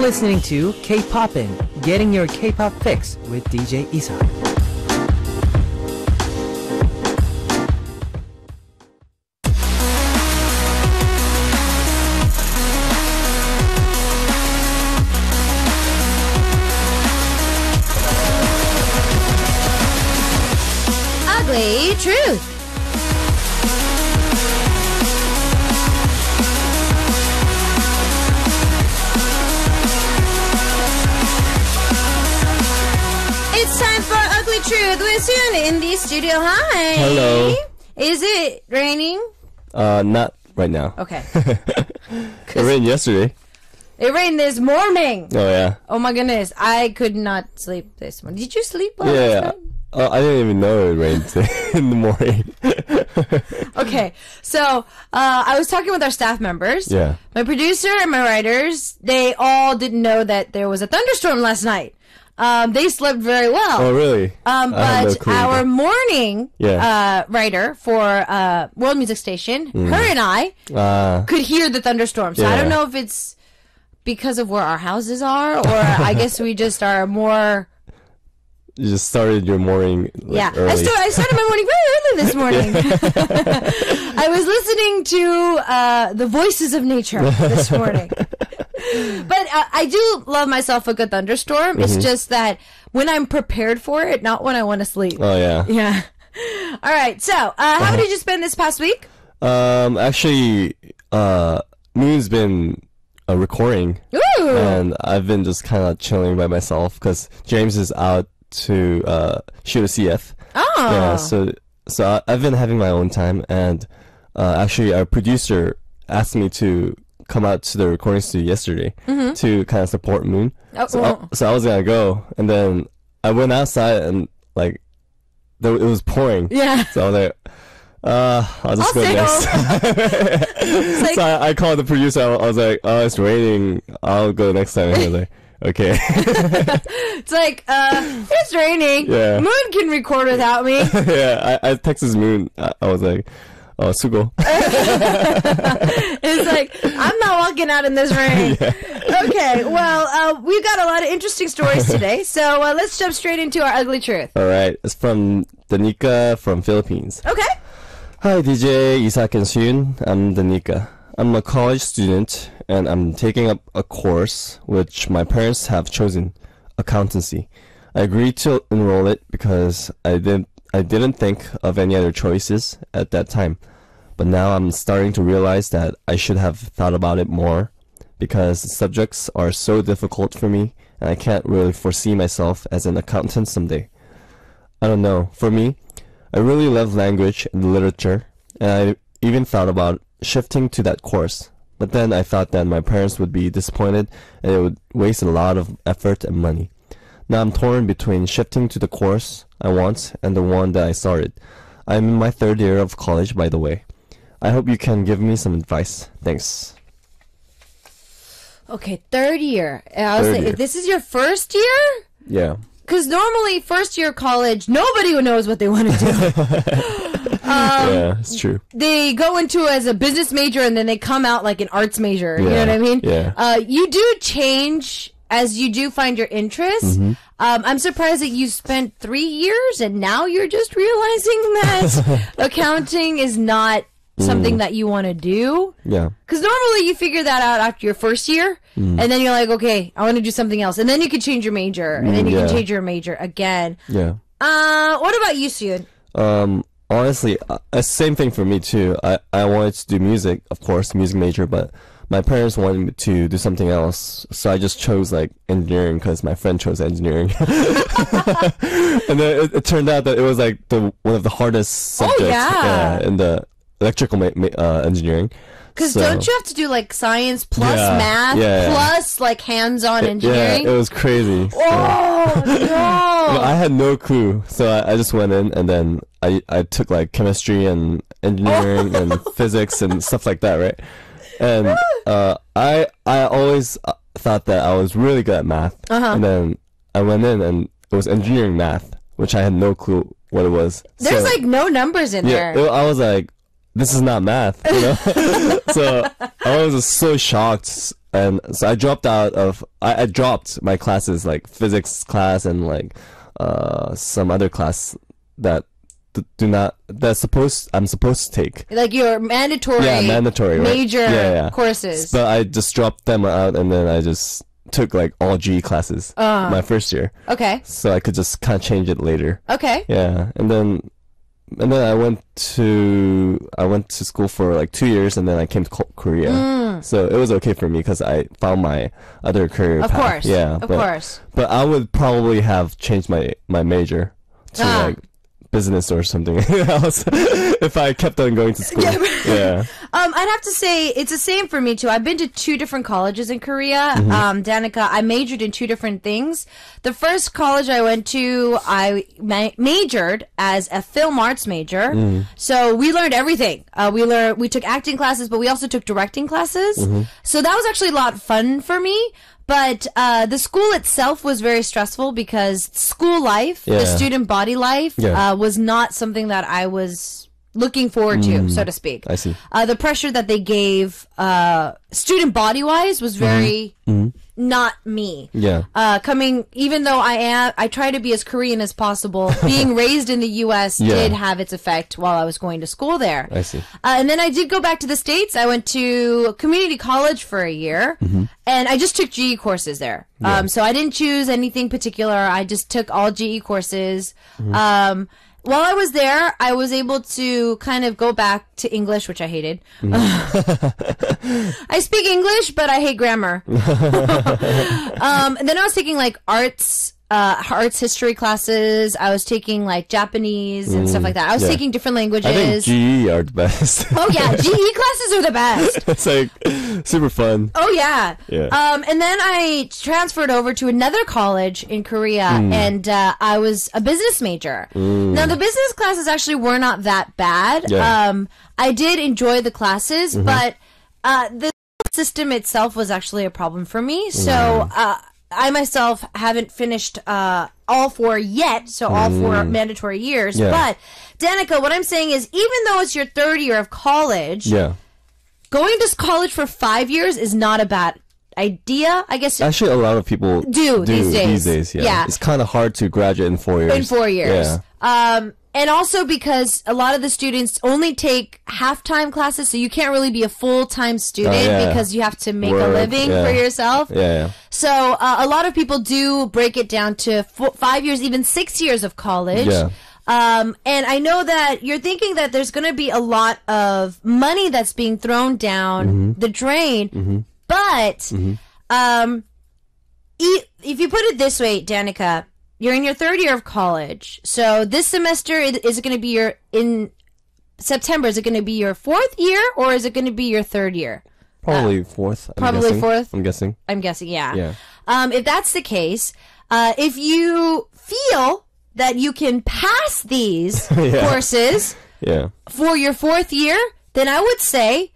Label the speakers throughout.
Speaker 1: listening to Kpoppin, getting your K-pop fix with DJ Isak.
Speaker 2: Ugly Truth. It's time for Ugly Truth with Sooyoon in the studio. Hi.
Speaker 3: Hello.
Speaker 2: Is it raining?
Speaker 3: Not right now.
Speaker 2: Okay.
Speaker 3: It rained yesterday.
Speaker 2: It rained this morning.
Speaker 3: Oh yeah.
Speaker 2: Oh my goodness. I could not sleep this morning. Did you sleep last
Speaker 3: Yeah.
Speaker 2: night?
Speaker 3: I didn't even know it rained in the morning.
Speaker 2: Okay, so I was talking with our staff members.
Speaker 3: Yeah.
Speaker 2: My producer and my writers, they all didn't know that there was a thunderstorm last night. They slept very well.
Speaker 3: Oh really? I had no
Speaker 2: But
Speaker 3: clue
Speaker 2: our
Speaker 3: either.
Speaker 2: morning writer for World Music Station, her and I could hear the thunderstorm. So I don't
Speaker 3: Yeah.
Speaker 2: know if it's because of where our houses are, or I guess we just are more...
Speaker 3: You just started your morning early.
Speaker 2: I started my morning very early this morning. I was listening to the voices of nature this morning. But I do love myself a good thunderstorm. It's just that when I'm prepared for it, not when I want to sleep.
Speaker 3: Oh yeah.
Speaker 2: Yeah. All right. So, how did you spend this past week?
Speaker 3: Actually, Moon's been recording,
Speaker 2: Ooh.
Speaker 3: and I've been just kind of chilling by myself because James is out to shoot a CF.
Speaker 2: Oh.
Speaker 3: Yeah, so I've been having my own time, and actually our producer asked me to come out to the recording studio yesterday to kind of support Moon.
Speaker 2: Oh,
Speaker 3: So
Speaker 2: oh.
Speaker 3: I was gonna go, and then I went outside and like it was pouring.
Speaker 2: Yeah.
Speaker 3: So I was like, I'll just
Speaker 2: I'll
Speaker 3: go
Speaker 2: stay
Speaker 3: next.
Speaker 2: It's like,
Speaker 3: So I called the producer. I was like, oh, it's raining. I'll go next time. And he was like, okay.
Speaker 2: it's like, it's raining.
Speaker 3: Yeah.
Speaker 2: Moon can record without me.
Speaker 3: Yeah, I texted Moon. I was like, oh, sugo.
Speaker 2: It's like, I'm not walking out in this rain. Okay, well, we've got a lot of interesting stories today, so let's jump straight into our ugly truth.
Speaker 3: All right, it's from Danica from Philippines.
Speaker 2: Okay.
Speaker 3: Hi, DJ Isak and Sooyoon. I'm Danica. I'm a college student, and I'm taking up a course which my parents have chosen, accountancy. I agreed to enroll it because I didn't think of any other choices at that time. But now I'm starting to realize that I should have thought about it more because the subjects are so difficult for me and I can't really foresee myself as an accountant someday. I don't know. For me, I really love language and literature, and I even thought about shifting to that course. But then I thought that my parents would be disappointed and it would waste a lot of effort and money. Now I'm torn between shifting to the course I want and the one that I started. I'm in my 3rd year of college, by the way. I hope you can give me some advice. Thanks.
Speaker 2: Okay, 3rd year. I was
Speaker 3: Third
Speaker 2: like,
Speaker 3: year.
Speaker 2: if this is your first year?
Speaker 3: Yeah.
Speaker 2: Because normally, first year college, nobody knows what they want to do.
Speaker 3: Yeah, it's true.
Speaker 2: They go into as a business major and then they come out like an arts major. You know what I mean?
Speaker 3: Yeah.
Speaker 2: You do change as you do find your interests. I'm surprised that you spent 3 years and now you're just realizing that accounting is not something that you want to do.
Speaker 3: Yeah.
Speaker 2: Because normally you figure that out after your first year, and then you're like, okay, I want to do something else. And then you can change your major, and then you can change your major again.
Speaker 3: Yeah.
Speaker 2: What about you, Sooyoon?
Speaker 3: Honestly, same thing for me too. I wanted to do music, of course, music major, but my parents wanted me to do something else, so I just chose like engineering because my friend chose engineering. And then it turned out that it was like one of the hardest subjects in the electrical engineering.
Speaker 2: Because
Speaker 3: So-
Speaker 2: don't you have to do like science plus
Speaker 3: Yeah,
Speaker 2: math
Speaker 3: yeah.
Speaker 2: plus like hands-on engineering?
Speaker 3: Yeah, it was crazy.
Speaker 2: Oh no!
Speaker 3: I had no clue, so I just went in and then I took like chemistry and engineering and physics and stuff like that, right? And I always thought that I was really good at math, and then I went in and it was engineering math, which I had no clue what it was.
Speaker 2: There's
Speaker 3: So,
Speaker 2: like no numbers in there.
Speaker 3: I was like, this is not math, you know? So I was just so shocked and so I dropped out of I dropped my classes like physics class and like some other class that I'm supposed to take.
Speaker 2: Like your mandatory
Speaker 3: right?
Speaker 2: major courses.
Speaker 3: But I just dropped them out, and then I just took like all GE classes my first year.
Speaker 2: Okay.
Speaker 3: So I could just kind of change it later.
Speaker 2: Okay.
Speaker 3: Yeah, and then I went to school for like 2 years, and then I came to Korea. So it was okay for me because I found my other career path.
Speaker 2: Of course.
Speaker 3: Yeah.
Speaker 2: Of course.
Speaker 3: But I would probably have changed my major to like business or something else if I kept on going to school. Yeah.
Speaker 2: I'd have to say it's the same for me too. I've been to 2 different colleges in Korea. Danica, I majored in 2 different things. The first college I went to, I majored as a film arts major. So we learned everything. We took acting classes, but we also took directing classes. So that was actually a lot of fun for me. But the school itself was very stressful because school life, the student body life, was not something that I was looking forward to, so to speak.
Speaker 3: I see.
Speaker 2: The pressure that they gave student body-wise was very not me.
Speaker 3: Yeah.
Speaker 2: Even though I try to be as Korean as possible, being raised in the U.S. did have its effect while I was going to school there.
Speaker 3: I see.
Speaker 2: And then I did go back to the States. I went to community college for a year, and I just took GE courses there. So I didn't choose anything particular. I just took all GE courses. While I was there, I was able to kind of go back to English, which I hated. I speak English, but I hate grammar. And then I was taking like arts history classes. I was taking like Japanese and stuff like that. I was taking different languages.
Speaker 3: I think GE are the best.
Speaker 2: Oh yeah, GE classes are the best.
Speaker 3: It's like super fun.
Speaker 2: Oh yeah.
Speaker 3: Yeah.
Speaker 2: And then I transferred over to another college in Korea, and I was a business major. Now the business classes actually were not that bad.
Speaker 3: Yeah.
Speaker 2: I did enjoy the classes, but the system itself was actually a problem for me. So I myself haven't finished all 4 yet, so all 4 mandatory years.
Speaker 3: Yeah.
Speaker 2: But Danica, what I'm saying is, even though it's your 3rd year of college, going to college for 5 years is not a bad idea. I guess
Speaker 3: actually a lot of people
Speaker 2: do these days.
Speaker 3: Yeah. It's kind of hard to graduate in 4 years.
Speaker 2: In 4 years.
Speaker 3: Yeah.
Speaker 2: And also because a lot of the students only take half-time classes, so you can't really be a full-time student because you have to make a living for yourself.
Speaker 3: Yeah.
Speaker 2: So a lot of people do break it down to 5 years, even 6 years of college.
Speaker 3: Yeah.
Speaker 2: And I know that you're thinking that there's going to be a lot of money that's being thrown down the drain, but if you put it this way, Danica, you're in your 3rd year of college. So this semester, is it going to be in September, is it going to be your 4th year or is it going to be your 3rd year?
Speaker 3: Probably 4th.
Speaker 2: Probably 4th?
Speaker 3: I'm guessing.
Speaker 2: Yeah. If that's the case, if you feel that you can pass these courses for your 4th year, then I would say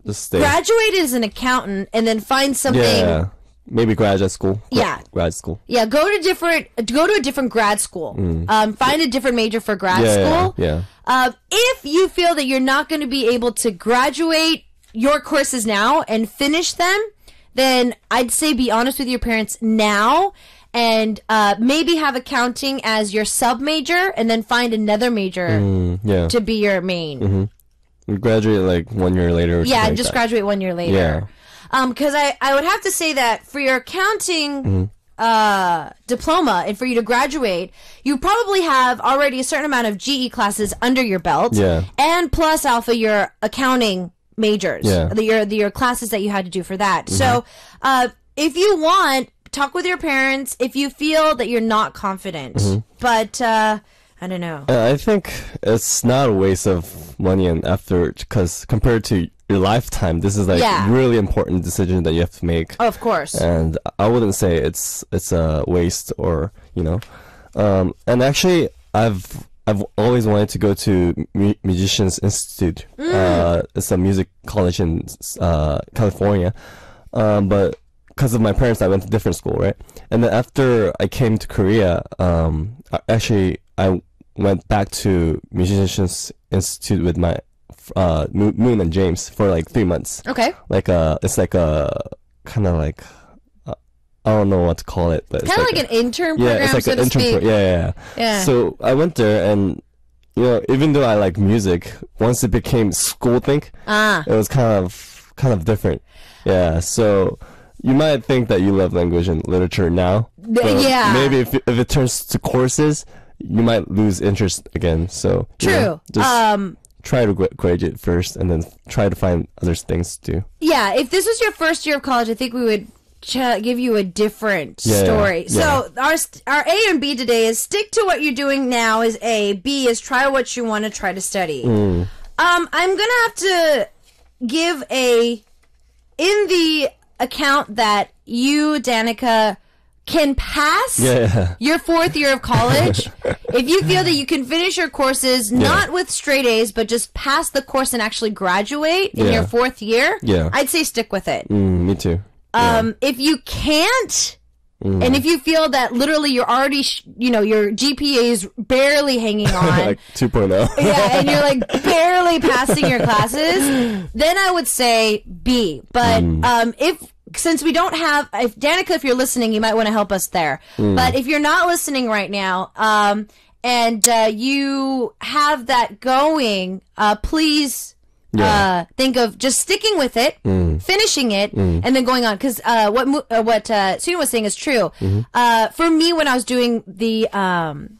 Speaker 3: just stay.
Speaker 2: Graduate as an accountant and then find something.
Speaker 3: Yeah. Maybe graduate school. Grad school.
Speaker 2: Yeah, go to a different grad school. Find a different major for grad school.
Speaker 3: Yeah.
Speaker 2: If you feel that you're not going to be able to graduate your courses now and finish them, then I'd say be honest with your parents now and maybe have accounting as your sub major and then find another major to be your main.
Speaker 3: Graduate like 1 year later.
Speaker 2: Yeah, just graduate 1 year later.
Speaker 3: Yeah.
Speaker 2: Because I would have to say that for your accounting diploma and for you to graduate, you probably have already a certain amount of GE classes under your belt.
Speaker 3: Yeah.
Speaker 2: And plus alpha your accounting majors.
Speaker 3: Yeah.
Speaker 2: Your classes that you had to do for that. So if you want, talk with your parents if you feel that you're not confident. But I don't know.
Speaker 3: I think it's not a waste of money and effort because compared to your lifetime, this is like really important decision that you have to make.
Speaker 2: Oh, of course.
Speaker 3: And I wouldn't say it's a waste or and actually I've always wanted to go to Musicians Institute. It's a music college in California, but because of my parents, I went to different school, right? And then after I came to Korea, I went back to Musicians Institute with my Moon and James for like 3 months.
Speaker 2: Okay.
Speaker 3: Like it's like a kind of like, I don't know what to call it, but
Speaker 2: Kind of like an intern program,
Speaker 3: it's like
Speaker 2: so
Speaker 3: an
Speaker 2: to
Speaker 3: intern
Speaker 2: speak.
Speaker 3: yeah. So I went there, and you know, even though I like music, once it became school thing, it was kind of different. Yeah. So you might think that you love language and literature now. But
Speaker 2: yeah.
Speaker 3: Maybe if it turns to courses, you might lose interest again. So
Speaker 2: True.
Speaker 3: You know, just try to graduate first, and then try to find other things to do.
Speaker 2: Yeah. If this was your first year of college, I think we would give you a different story. So our A and B today is stick to what you're doing now is A. B is try what you want to try to study. I'm gonna have to give in the account that you, Danica, can pass your fourth year of college. If you feel that you can finish your courses not with straight A's, but just pass the course and actually graduate in your fourth year, I'd say stick with it.
Speaker 3: Me too.
Speaker 2: If you can't, and if you feel that literally you're already, your GPA is barely hanging on.
Speaker 3: Like 2.0.
Speaker 2: Yeah, and you're like barely passing your classes, then I would say B. But since we don't have, Danica, if you're listening, you might want to help us there. But if you're not listening right now, and you have that going, please think of just sticking with it, finishing it, and then going on. Because what Sooyoon was saying is true. For me, when I was doing the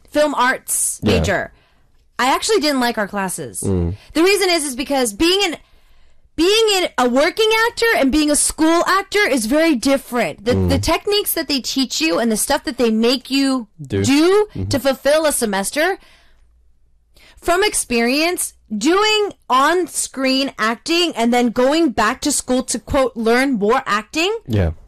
Speaker 2: film arts major, I actually didn't like our classes. The reason is because being a working actor and being a school actor is very different. The techniques that they teach you and the stuff that they make you do to fulfill a semester, from experience, doing on-screen acting and then going back to school to, quote, learn more acting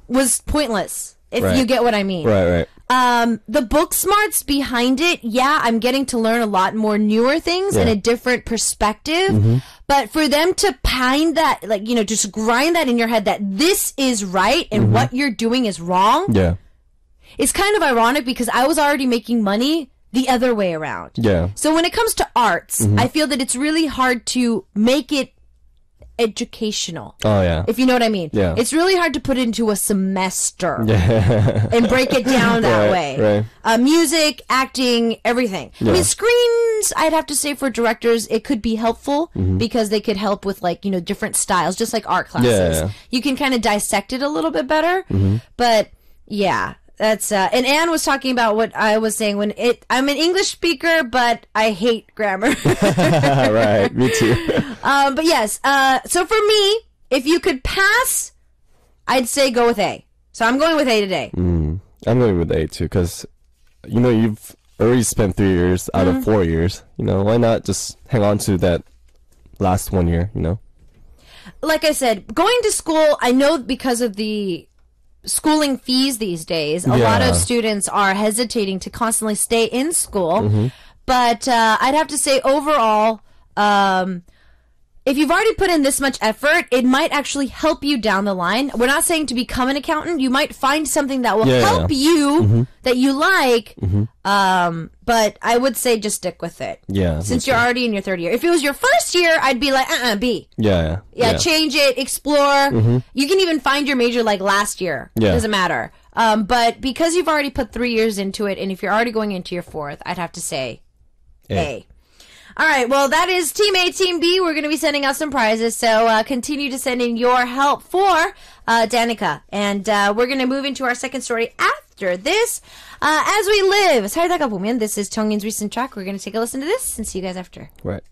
Speaker 2: was pointless, if you get what I mean.
Speaker 3: Right.
Speaker 2: The book smarts behind it, I'm getting to learn a lot more newer things and a different perspective. But for them to find that, just grind that in your head that this is right and what you're doing is wrong, it's kind of ironic because I was already making money the other way around. So when it comes to arts, I feel that it's really hard to make it educational. If you know what I mean. It's really hard to put it into a semester and break it down that way. Music, acting, everything. I mean, screens, I'd have to say for directors, it could be helpful because they could help with different styles, just like art classes. You can kind of dissect it a little bit better. But that's and Anne was talking about what I was saying I'm an English speaker, but I hate grammar.
Speaker 3: Right, me too.
Speaker 2: But yes, so for me, if you could pass, I'd say go with A. So I'm going with A today.
Speaker 3: I'm going with A too, because you've already spent 3 years out of 4 years. Why not just hang on to that last 1 year?
Speaker 2: Like I said, going to school, I know because of the schooling fees these days, a lot of students are hesitating to constantly stay in school. But I'd have to say overall, if you've already put in this much effort, it might actually help you down the line. We're not saying to become an accountant. You might find something that will help you that you like. But I would say just stick with it. Since you're already in your third year. If it was your first year, I'd be like, B. Change it, explore. You can even find your major like last year. It doesn't matter. But because you've already put 3 years into it, and if you're already going into your fourth, I'd have to say A. All right, well, that is Team A, Team B. We're going to be sending out some prizes, so continue to send in your help for Danica. And we're going to move into our second story after this. As We Live. 살다가 보면, this is Chongyin's recent track. We're going to take a listen to this and see you guys after.
Speaker 3: Right.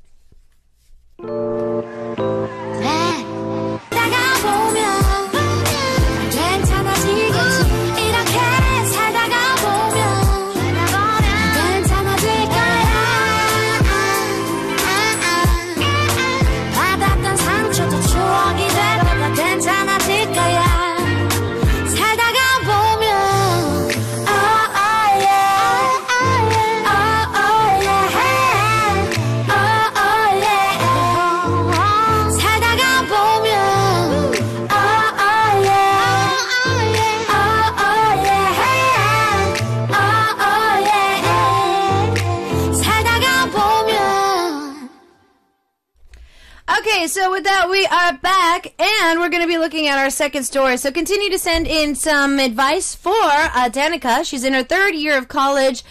Speaker 2: Okay, so with that, we are back, and we're going to be looking at our second story. So continue to send in some advice for Danica. She's in her third year of college.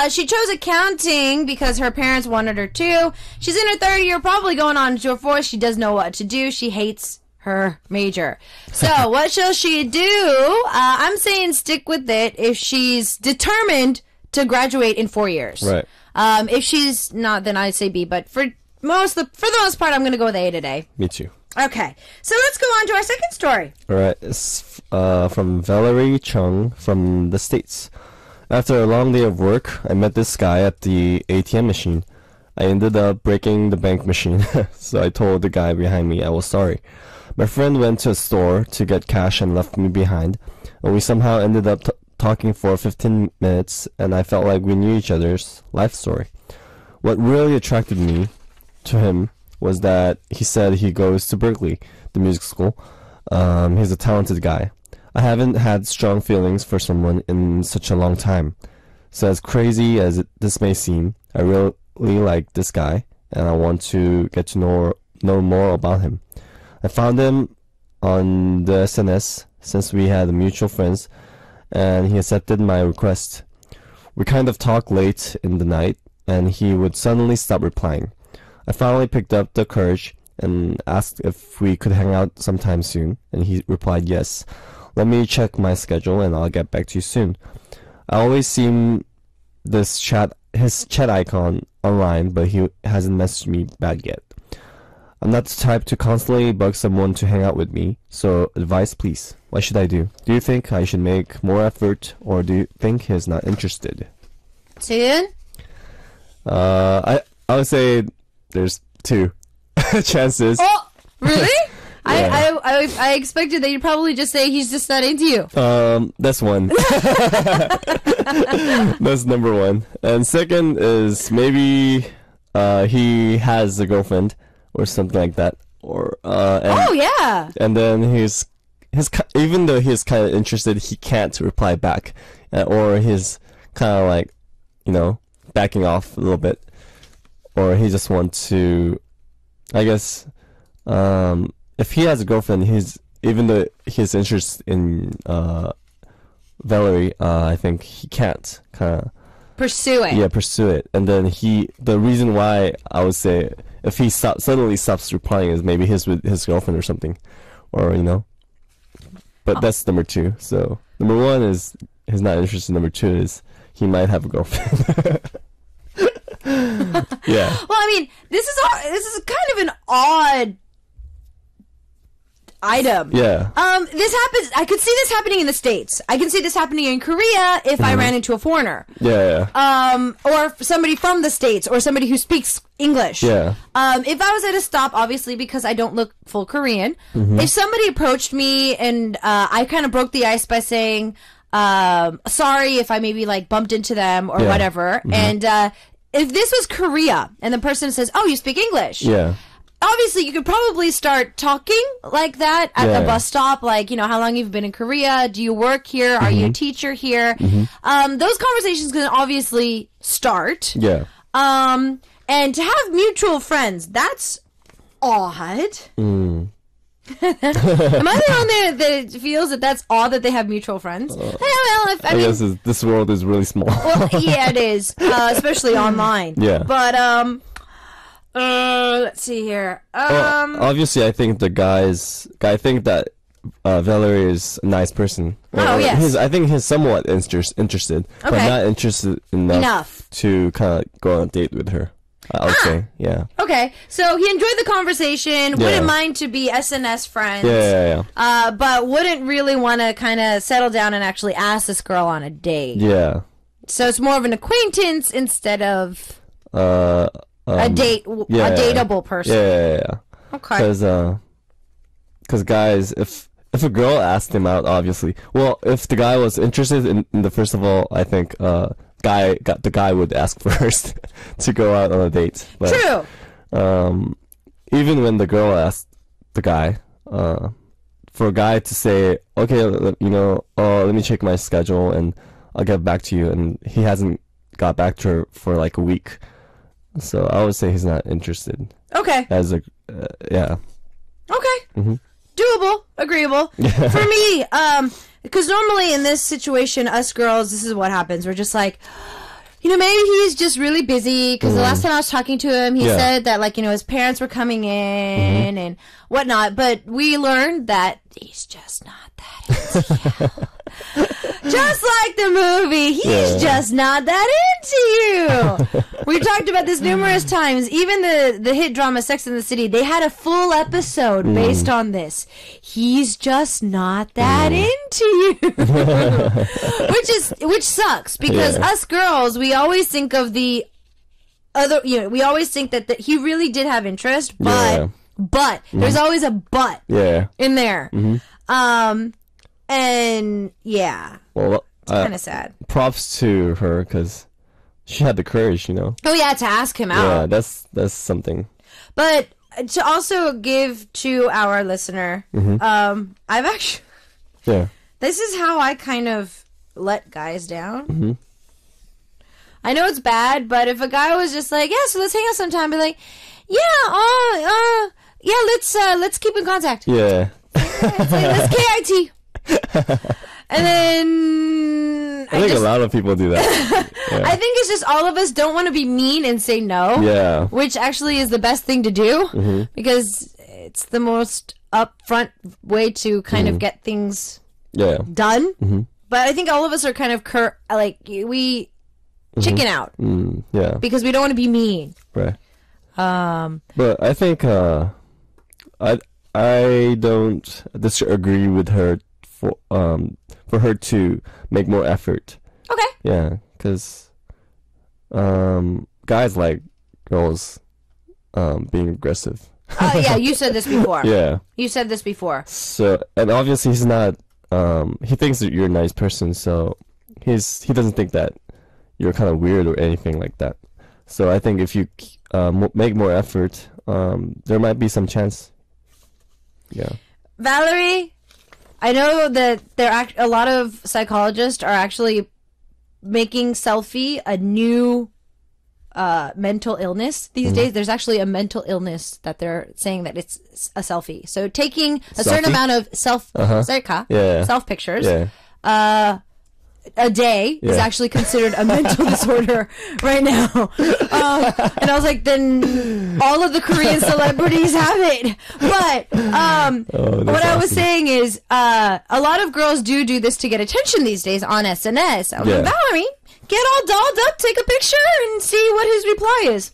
Speaker 2: She chose accounting because her parents wanted her to. She's in her third year, probably going on to her fourth. She doesn't know what to do. She hates her major. So what shall she do? I'm saying stick with it if she's determined to graduate in 4 years.
Speaker 3: Right.
Speaker 2: If she's not, then I'd say B. But for the most part, I'm going to go with A today.
Speaker 3: Me too.
Speaker 2: Okay, so let's go on to our second story.
Speaker 3: All right. It's from Valerie Chung from the States. After a long day of work, I met this guy at the ATM machine. I ended up breaking the bank machine, so I told the guy behind me I was sorry. My friend went to a store to get cash and left me behind, and we somehow ended up talking for 15 minutes, and I felt like we knew each other's life story. What really attracted me to him was that he said he goes to Berkeley, the music school. He's a talented guy. I haven't had strong feelings for someone in such a long time. So as crazy as this may seem, I really like this guy, and I want to get to know more about him. I found him on the SNS since we had mutual friends, and he accepted my request. We kind of talked late in the night, and he would suddenly stop replying. I finally picked up the courage and asked if we could hang out sometime soon, and he replied yes. Let me check my schedule and I'll get back to you soon. I always see his chat icon online, but he hasn't messaged me back yet. I'm not the type to constantly bug someone to hang out with me, so advice please. What should I do? Do you think I should make more effort, or do you think he's not interested?
Speaker 2: Sooyoon?
Speaker 3: I would say there's 2 chances.
Speaker 2: Oh, really?
Speaker 3: Yeah.
Speaker 2: I expected that you'd probably just say he's just not into you.
Speaker 3: That's one. That's number 1. And second is maybe he has a girlfriend or something like that. Or
Speaker 2: oh yeah.
Speaker 3: And then even though he's kind of interested, he can't reply back, or he's kind of like, backing off a little bit, or he just wants to, I guess. If he has a girlfriend, even though he's interested in Valerie, I think he can't kind of
Speaker 2: pursue it.
Speaker 3: Yeah, pursue it. And then the reason why I would say if he suddenly stops replying is maybe he's with his girlfriend or something, or But that's number 2. So number 1 is he's not interested. Number 2 is he might have a girlfriend. Yeah.
Speaker 2: Well, I mean, this is kind of an odd item.
Speaker 3: Yeah.
Speaker 2: This happens. I could see this happening in the States. I can see this happening in Korea if I ran into a foreigner.
Speaker 3: Yeah.
Speaker 2: Or somebody from the States, or somebody who speaks English.
Speaker 3: Yeah.
Speaker 2: If I was at a stop, obviously because I don't look full Korean, if somebody approached me and I kind of broke the ice by saying, sorry if I maybe like bumped into them or whatever, and if this was Korea and the person says, "Oh, you speak English," obviously you could probably start talking like that at the bus stop, like, how long you've been in Korea, do you work here, are you a teacher here? Those conversations can obviously start.
Speaker 3: Yeah.
Speaker 2: And to have mutual friends, that's odd. Am I the one that feels that that's odd that they have mutual friends? I mean,
Speaker 3: guess this world is really small.
Speaker 2: Well, yeah, it is, especially online.
Speaker 3: Yeah.
Speaker 2: But let's see here.
Speaker 3: Obviously, I think I think that Valerie is a nice person.
Speaker 2: Oh, yes.
Speaker 3: I think he's somewhat interested, but not interested enough to kind of go on a date with her. I would say, yeah.
Speaker 2: Okay, so he enjoyed the conversation, wouldn't mind to be SNS friends.
Speaker 3: Yeah.
Speaker 2: But wouldn't really want to kind of settle down and actually ask this girl on a date.
Speaker 3: Yeah.
Speaker 2: So it's more of an acquaintance instead of a dateable person.
Speaker 3: Yeah.
Speaker 2: Okay.
Speaker 3: Because guys, if a girl asked him out, obviously, well, if the guy was interested in the first of all, I think the guy would ask first to go out on a date. But,
Speaker 2: true.
Speaker 3: Even when the girl asked the guy, for a guy to say, okay, let me check my schedule and I'll get back to you, and he hasn't got back to her for like a week, So I would say he's not interested.
Speaker 2: Okay.
Speaker 3: As a yeah.
Speaker 2: Okay. Doable. Agreeable. For me, because normally in this situation, us girls, this is what happens. We're just like, maybe he's just really busy. Because the last time I was talking to him, he said that, like, his parents were coming in and whatnot. But we learned that he's just not that into you. Just like the movie, he's just not that into you. We've talked about this numerous times. Even the hit drama Sex and the City, they had a full episode based on this. He's just not that into you. which sucks, because us girls, we always think of the other, we always think that he really did have interest, but there's always a but in there. And
Speaker 3: well,
Speaker 2: it's kind of sad.
Speaker 3: Props to her, because she had the courage,
Speaker 2: Oh yeah, to ask him out.
Speaker 3: Yeah, that's something.
Speaker 2: But to also give to our listener, I've actually, this is how I kind of let guys down. I know it's bad, but if a guy was just like, so let's hang out sometime, be like, let's keep in contact.
Speaker 3: Yeah.
Speaker 2: It's like, let's KIT. And then
Speaker 3: I think a lot of people do that.
Speaker 2: I think it's just all of us don't want to be mean and say no.
Speaker 3: Yeah.
Speaker 2: Which actually is the best thing to do, because it's the most upfront way to kind of get things done. But I think all of us are kind of we chicken out. Because we don't want to be mean.
Speaker 3: Right. But I think I don't disagree with her for her to make more effort.
Speaker 2: Okay.
Speaker 3: Yeah, because guys like girls being aggressive.
Speaker 2: Oh yeah, you said this before.
Speaker 3: Yeah.
Speaker 2: You said this before.
Speaker 3: So, and obviously he's not. He thinks that you're a nice person, so he doesn't think that you're kind of weird or anything like that. So I think if you make more effort, there might be some chance. Yeah.
Speaker 2: Valerie, I know that a lot of psychologists are actually making selfie a new mental illness these days. There's actually a mental illness that they're saying that it's a selfie. So taking a certain amount of self pictures a day is actually considered a mental disorder right now. And I was like, then all of the Korean celebrities have it. But what I was saying is a lot of girls do this to get attention these days on SNS. I was like, Valerie, get all dolled up, take a picture, and see what his reply is.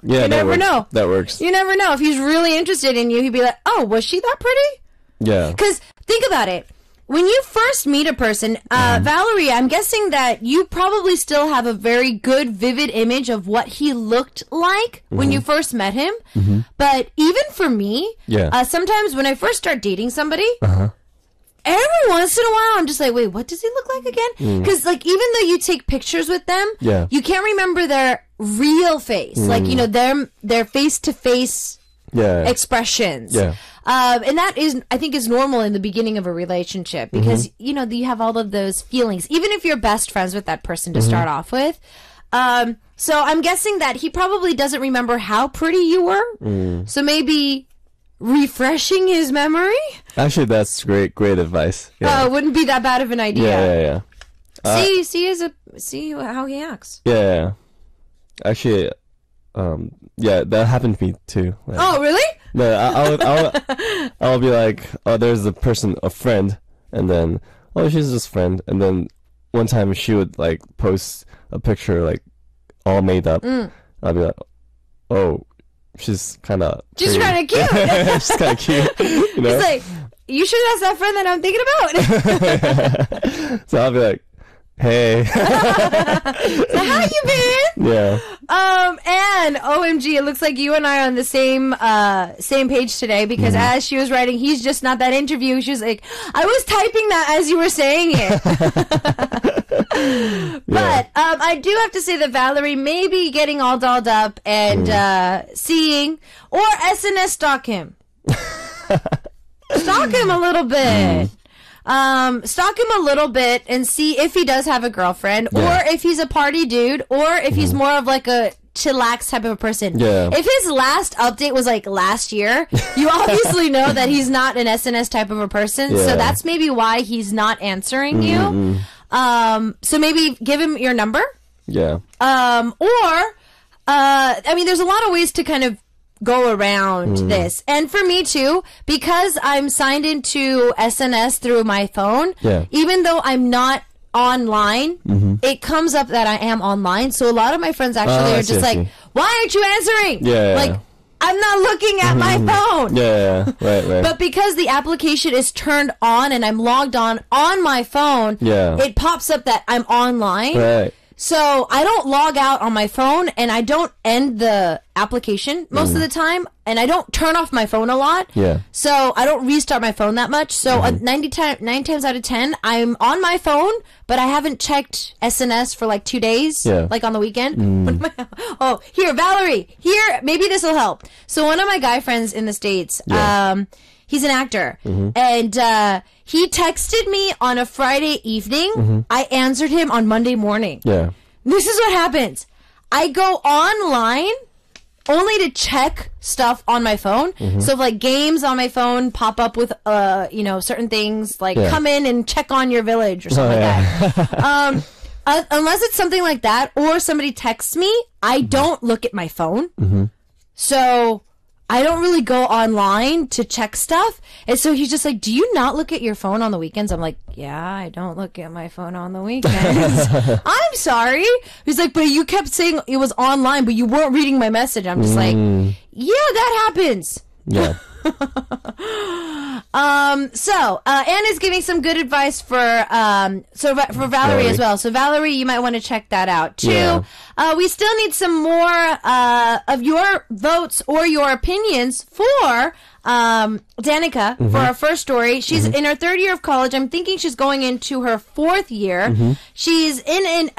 Speaker 3: Yeah,
Speaker 2: you never know.
Speaker 3: That works.
Speaker 2: You never know. If he's really interested in you, he'd be like, oh, was she that pretty?
Speaker 3: Yeah.
Speaker 2: Because think about it. When you first meet a person, Valerie, I'm guessing that you probably still have a very good, vivid image of what he looked like when you first met him. But even for me, sometimes when I first start dating somebody, every once in a while, I'm just like, wait, what does he look like again? Because like, even though you take pictures with them, you can't remember their real face. Like, their face-to-face expressions. And that is, I think, is normal in the beginning of a relationship, because, you have all of those feelings, even if you're best friends with that person to start off with. So I'm guessing that he probably doesn't remember how pretty you were. So maybe refreshing his memory.
Speaker 3: Actually, that's great advice.
Speaker 2: Wouldn't be that bad of an idea.
Speaker 3: Yeah.
Speaker 2: See how he acts.
Speaker 3: Yeah. Actually, that happened to me too. Like,
Speaker 2: oh, really?
Speaker 3: No, I'll be like, oh, there's a friend, and then, oh, she's just friend, and then one time she would like post a picture like all made up. I'll be like, oh, she's kind of
Speaker 2: cute. She's kind of cute. It's like, you sure that's that friend that I'm thinking about?
Speaker 3: So I'll be like, hey.
Speaker 2: So how you been?
Speaker 3: Yeah.
Speaker 2: And OMG, it looks like you and I are on the same page today, because as she was writing, he's just not that interview. She was like, I was typing that as you were saying it. But I do have to say that Valerie may be getting all dolled up and seeing, or SNS stalk him. Stalk him a little bit. Stalk him a little bit and see if he does have a girlfriend, or if he's a party dude, or if he's more of like a chillax type of a person.
Speaker 3: Yeah.
Speaker 2: If his last update was like last year, you obviously know that he's not an SNS type of a person.
Speaker 3: Yeah.
Speaker 2: So that's maybe why he's not answering you. So maybe give him your number.
Speaker 3: Yeah.
Speaker 2: I mean, there's a lot of ways to kind of go around this. And for me too, because I'm signed into SNS through my phone, even though I'm not online, it comes up that I am online. So a lot of my friends actually are just like, why aren't you answering? Like, I'm not looking at my phone.
Speaker 3: Right.
Speaker 2: But because the application is turned on and I'm logged on my phone, it pops up that I'm online.
Speaker 3: Right.
Speaker 2: So I don't log out on my phone, and I don't end the application most of the time, and I don't turn off my phone a lot. So I don't restart my phone that much. So 9 times out of 10, I'm on my phone, but I haven't checked SNS for like 2 days, like on the weekend. Oh, here, Valerie, here, maybe this will help. So one of my guy friends in the States, he's an actor, and he texted me on a Friday evening. I answered him on Monday morning. This is what happens. I go online only to check stuff on my phone. So if, like, games on my phone pop up with, certain things, like come in and check on your village or something like that. Unless it's something like that or somebody texts me, I don't look at my phone. So I don't really go online to check stuff. And so he's just like, do you not look at your phone on the weekends? I'm like, yeah, I don't look at my phone on the weekends. I'm sorry. He's like, but you kept saying it was online, but you weren't reading my message. I'm just like, yeah, that happens.
Speaker 3: Yeah.
Speaker 2: So Anna's giving some good advice for Valerie as well. So Valerie, you might want to check that out too. We still need some more of your votes or your opinions for Danica for our first story. She's in her third year of college. I'm thinking she's going into her fourth year. She's in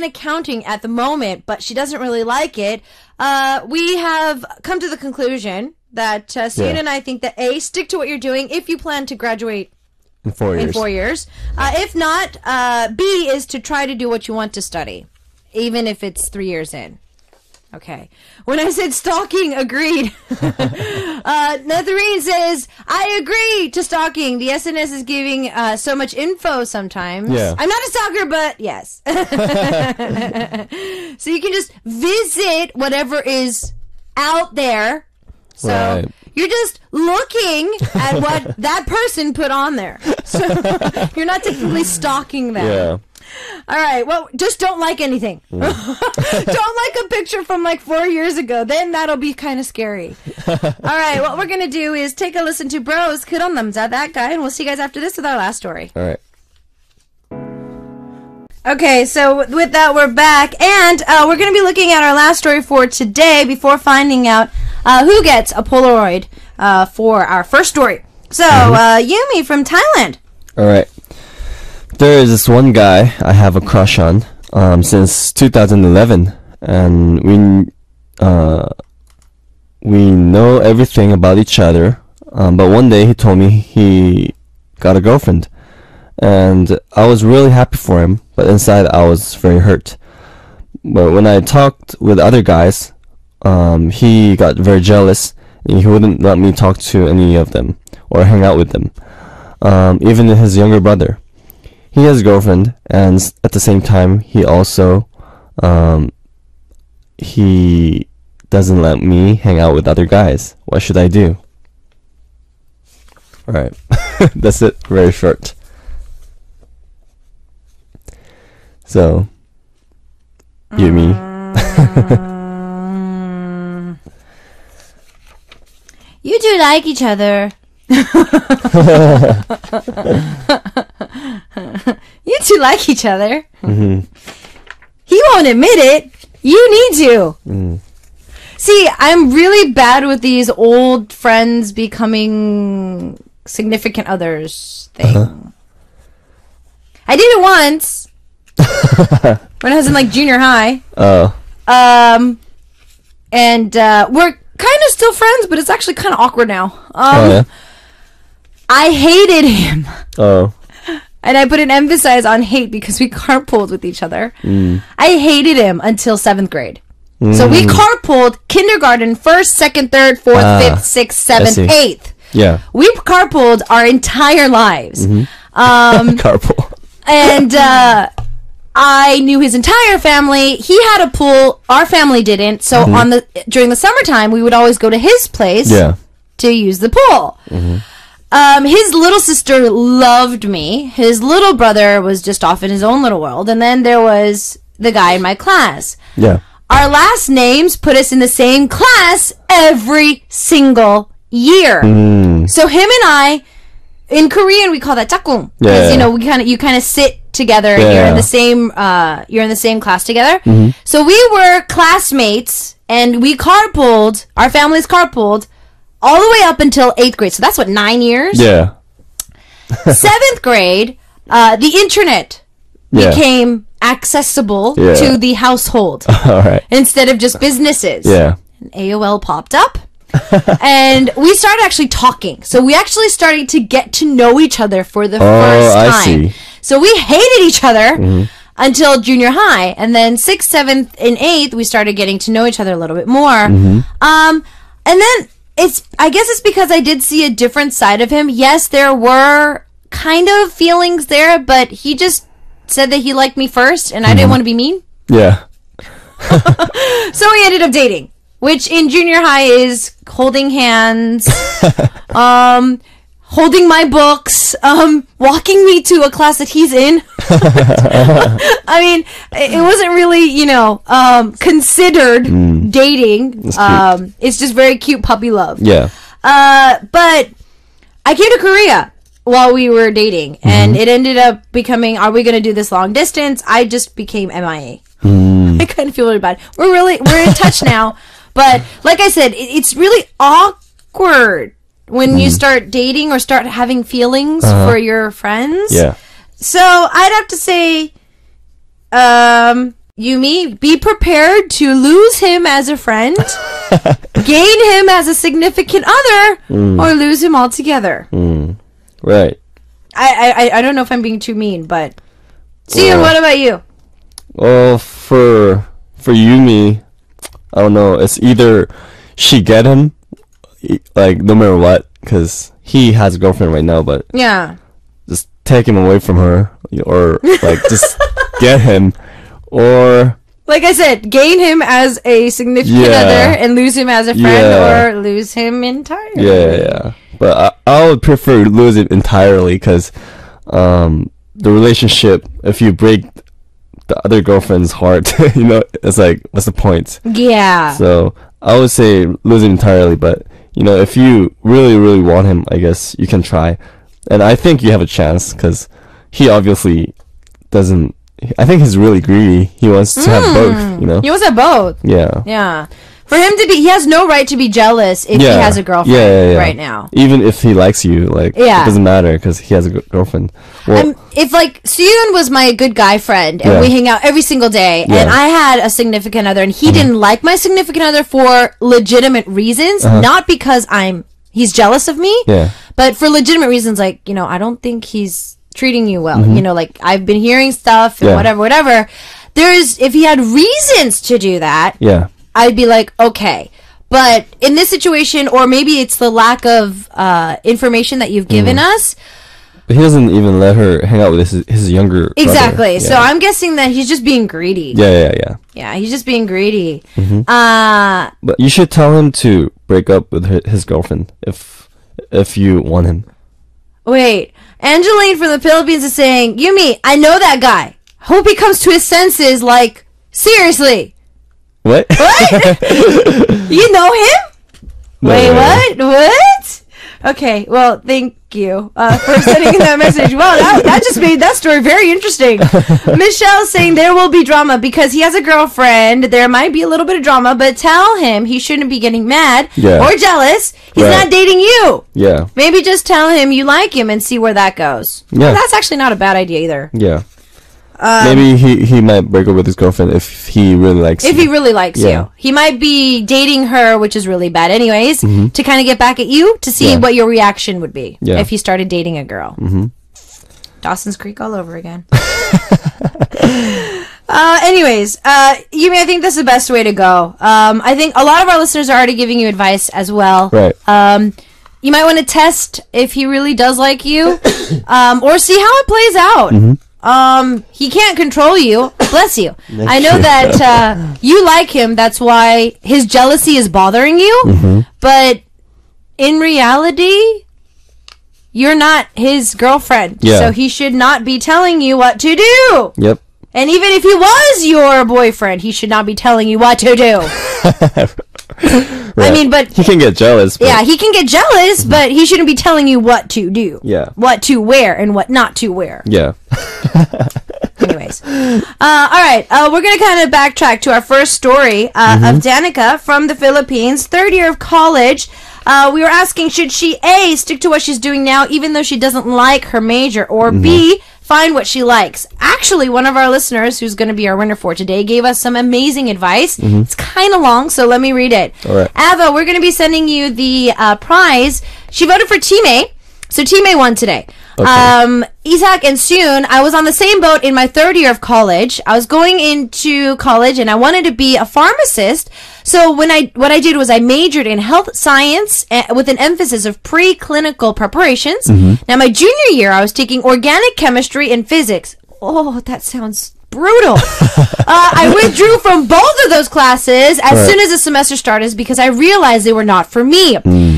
Speaker 2: accounting at the moment, but she doesn't really like it. We have come to the conclusion that Sooyoon and I think that A, stick to what you're doing if you plan to graduate
Speaker 3: in 4 years.
Speaker 2: If not, B is to try to do what you want to study, even if it's 3 years in. Okay. When I said stalking, agreed. Netherine says, I agree to stalking. The SNS is giving so much info sometimes. I'm not a stalker, but yes. So you can just visit whatever is out there. So you're just looking at what that person put on there. So you're not technically stalking them. All right. Well, just don't like anything. Don't like a picture from like 4 years ago. Then that'll be kind of scary. All right. What we're going to do is take a listen to Bros. 그런 남자, that guy. And we'll see you guys after this with our last story.
Speaker 3: All right.
Speaker 2: Okay, so with that, we're back, and we're going to be looking at our last story for today before finding out who gets a Polaroid for our first story. So, Yumi from Thailand.
Speaker 3: All right. There is this one guy I have a crush on since 2011, and we know everything about each other, but one day he told me he got a girlfriend. And I was really happy for him, but inside I was very hurt. But when I talked with other guys, he got very jealous, and he wouldn't let me talk to any of them or hang out with them. Even his younger brother. He has a girlfriend, and at the same time, he also he doesn't let me hang out with other guys. What should I do? Alright, that's it. Very short. So, Yumi.
Speaker 2: You two like each other. You two like each other. He won't admit it. You need to. See, I'm really bad with these old friends becoming significant others thing. I did it once. When I was in like junior high. And we're kind of still friends, but it's actually kind of awkward now. I hated him. And I put an emphasis on hate because we carpooled with each other. I hated him until 7th grade. So we carpooled kindergarten, first, second, third, fourth, fifth, sixth, seventh,
Speaker 3: see.
Speaker 2: eighth.
Speaker 3: Yeah.
Speaker 2: We carpooled our entire lives.
Speaker 3: Carpool.
Speaker 2: And I knew his entire family. He had a pool. Our family didn't. So during the summertime, we would always go to his place
Speaker 3: Yeah.
Speaker 2: to use the pool. His little sister loved me. His little brother was just off in his own little world. And then there was the guy in my class.
Speaker 3: Yeah.
Speaker 2: Our last names put us in the same class every single year. So him and I, in Korean we call that 짝꿍. Because you kind of sit together and you're in the same class together. So we were classmates and we carpooled, our families carpooled all the way up until 8th grade. So that's what, 9 years?
Speaker 3: Yeah.
Speaker 2: 7th grade, the internet became accessible to the household.
Speaker 3: All right.
Speaker 2: Instead of just businesses.
Speaker 3: Yeah.
Speaker 2: And AOL popped up. And we started actually talking. So we actually started to get to know each other for the first time.
Speaker 3: I see.
Speaker 2: So we hated each other until junior high. And then 6th, 7th, and 8th, we started getting to know each other a little bit more. And then I guess it's because I did see a different side of him. Yes, there were kind of feelings there, but he just said that he liked me first, and I didn't want to be mean.
Speaker 3: Yeah.
Speaker 2: So we ended up dating, which in junior high is holding hands, holding my books, walking me to a class that he's in. I mean, it wasn't really, considered dating. It's just very cute puppy love.
Speaker 3: Yeah.
Speaker 2: But I came to Korea while we were dating, and it ended up becoming, are we going to do this long distance? I just became MIA. I kind of feel really bad. We're in touch now, but like I said, it's really awkward when you start dating or start having feelings for your friends.
Speaker 3: Yeah.
Speaker 2: So I'd have to say, Yumi, be prepared to lose him as a friend, gain him as a significant other, or lose him altogether.
Speaker 3: Right.
Speaker 2: I don't know if I'm being too mean, but Sooyoon, what about you?
Speaker 3: Well, for Yumi, I don't know. It's either she get him, like no matter what, because he has a girlfriend right now. But
Speaker 2: Yeah.
Speaker 3: just take him away from her, or like just get him, or
Speaker 2: Like I said, gain him as a significant other and lose him as a friend, or lose him entirely.
Speaker 3: yeah. But I would prefer lose it entirely, because the relationship, if you break the other girlfriend's heart, it's like, what's the point?
Speaker 2: Yeah.
Speaker 3: So I would say lose it entirely, but if you really, really want him, I guess you can try. And I think you have a chance, because he obviously doesn't. I think he's really greedy. He wants to have both,
Speaker 2: He wants to have both.
Speaker 3: Yeah.
Speaker 2: Yeah. For him to be, he has no right to be jealous if he has a girlfriend right now.
Speaker 3: Even if he likes you, it doesn't matter, because he has a girlfriend. Well,
Speaker 2: if Sooyoon was my good guy friend and we hang out every single day, and I had a significant other and he didn't like my significant other for legitimate reasons, not because he's jealous of me, but for legitimate reasons, I don't think he's treating you well. I've been hearing stuff and whatever. If he had reasons to do that, I'd be like, okay. But in this situation, or maybe it's the lack of information that you've given us.
Speaker 3: But he doesn't even let her hang out with his younger
Speaker 2: Exactly.
Speaker 3: brother.
Speaker 2: So I'm guessing that he's just being greedy.
Speaker 3: Yeah.
Speaker 2: Yeah, he's just being greedy.
Speaker 3: But you should tell him to break up with his girlfriend if you want him.
Speaker 2: Wait. Angeline from the Philippines is saying, Yumi, I know that guy. Hope he comes to his senses, seriously.
Speaker 3: What?
Speaker 2: What? You know him? Wait, what? Okay, well, thank you for sending that message. Well, that just made that story very interesting. Michelle saying there will be drama because he has a girlfriend. There might be a little bit of drama, but tell him he shouldn't be getting mad or jealous. He's not dating you.
Speaker 3: Yeah.
Speaker 2: Maybe just tell him you like him and see where that goes.
Speaker 3: Yeah.
Speaker 2: Well, that's actually not a bad idea either.
Speaker 3: Yeah. Maybe he might break up with his girlfriend if he really likes you.
Speaker 2: If he really likes you. He might be dating her, which is really bad anyways, to kind of get back at you, to see what your reaction would be if he started dating a girl. Dawson's Creek all over again. Anyways, Yumi, I think that's the best way to go. I think a lot of our listeners are already giving you advice as well.
Speaker 3: Right.
Speaker 2: You might want to test if he really does like you, or see how it plays out. He can't control you. Bless you. I know that you like him. That's why his jealousy is bothering you. But in reality, you're not his girlfriend.
Speaker 3: Yeah.
Speaker 2: So he should not be telling you what to do.
Speaker 3: Yep.
Speaker 2: And even if he was your boyfriend, he should not be telling you what to do.
Speaker 3: Right.
Speaker 2: I mean, but
Speaker 3: he can get jealous. But...
Speaker 2: yeah, he can get jealous, but he shouldn't be telling you what to do.
Speaker 3: Yeah.
Speaker 2: What to wear and what not to wear.
Speaker 3: Yeah.
Speaker 2: Anyways. All right. We're going to kind of backtrack to our first story of Danica from the Philippines, third year of college. We were asking, should she A, stick to what she's doing now, even though she doesn't like her major, or B, find what she likes? Actually, one of our listeners, who's going to be our winner for today, gave us some amazing advice. It's kind of long, so let me read it.
Speaker 3: All right.
Speaker 2: Ava, we're going to be sending you the prize. She voted for Teammate, so Teammate won today. Okay. Isaac and Sooyoon, I was on the same boat in my third year of college. I was going into college and I wanted to be a pharmacist. So what I did was I majored in health science with an emphasis of preclinical preparations. Now my junior year, I was taking organic chemistry and physics. Oh, that sounds brutal. I withdrew from both of those classes as soon as the semester started because I realized they were not for me.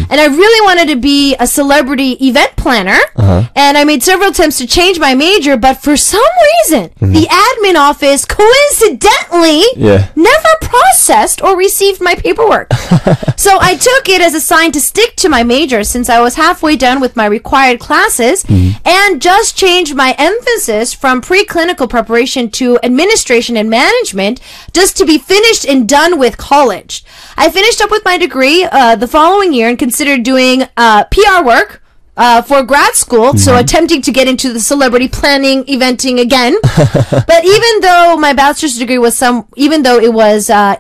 Speaker 2: And I really wanted to be a celebrity event planner. And I made several attempts to change my major, but for some reason, the admin office coincidentally never processed or received my paperwork. So I took it as a sign to stick to my major since I was halfway done with my required classes and just changed my emphasis from preclinical preparation to administration and management just to be finished and done with college. I finished up with my degree the following year and considered doing PR work for grad school, so attempting to get into the celebrity planning, eventing again. But even though my bachelor's degree was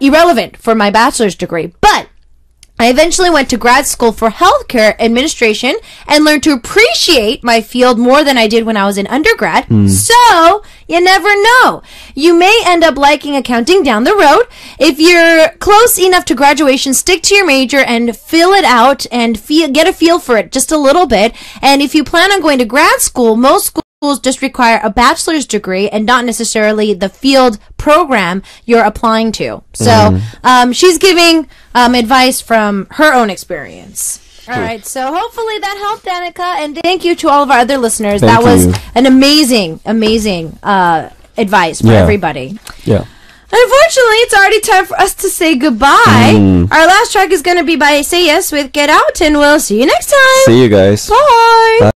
Speaker 2: irrelevant for my bachelor's degree, but I eventually went to grad school for healthcare administration and learned to appreciate my field more than I did when I was in undergrad. So, you never know. You may end up liking accounting down the road. If you're close enough to graduation, stick to your major and fill it out and get a feel for it just a little bit. And if you plan on going to grad school, most schools just require a bachelor's degree and not necessarily the field program you're applying to. So she's giving advice from her own experience. All right, so hopefully that helped, Danica, and thank you to all of our other listeners.
Speaker 3: Thank
Speaker 2: that was
Speaker 3: you.
Speaker 2: an amazing advice for everybody.
Speaker 3: Yeah.
Speaker 2: Unfortunately, it's already time for us to say goodbye. Our last track is going to be by Say Yes with Get Out, and we'll see you next time.
Speaker 3: See you guys.
Speaker 2: Bye.
Speaker 3: Bye.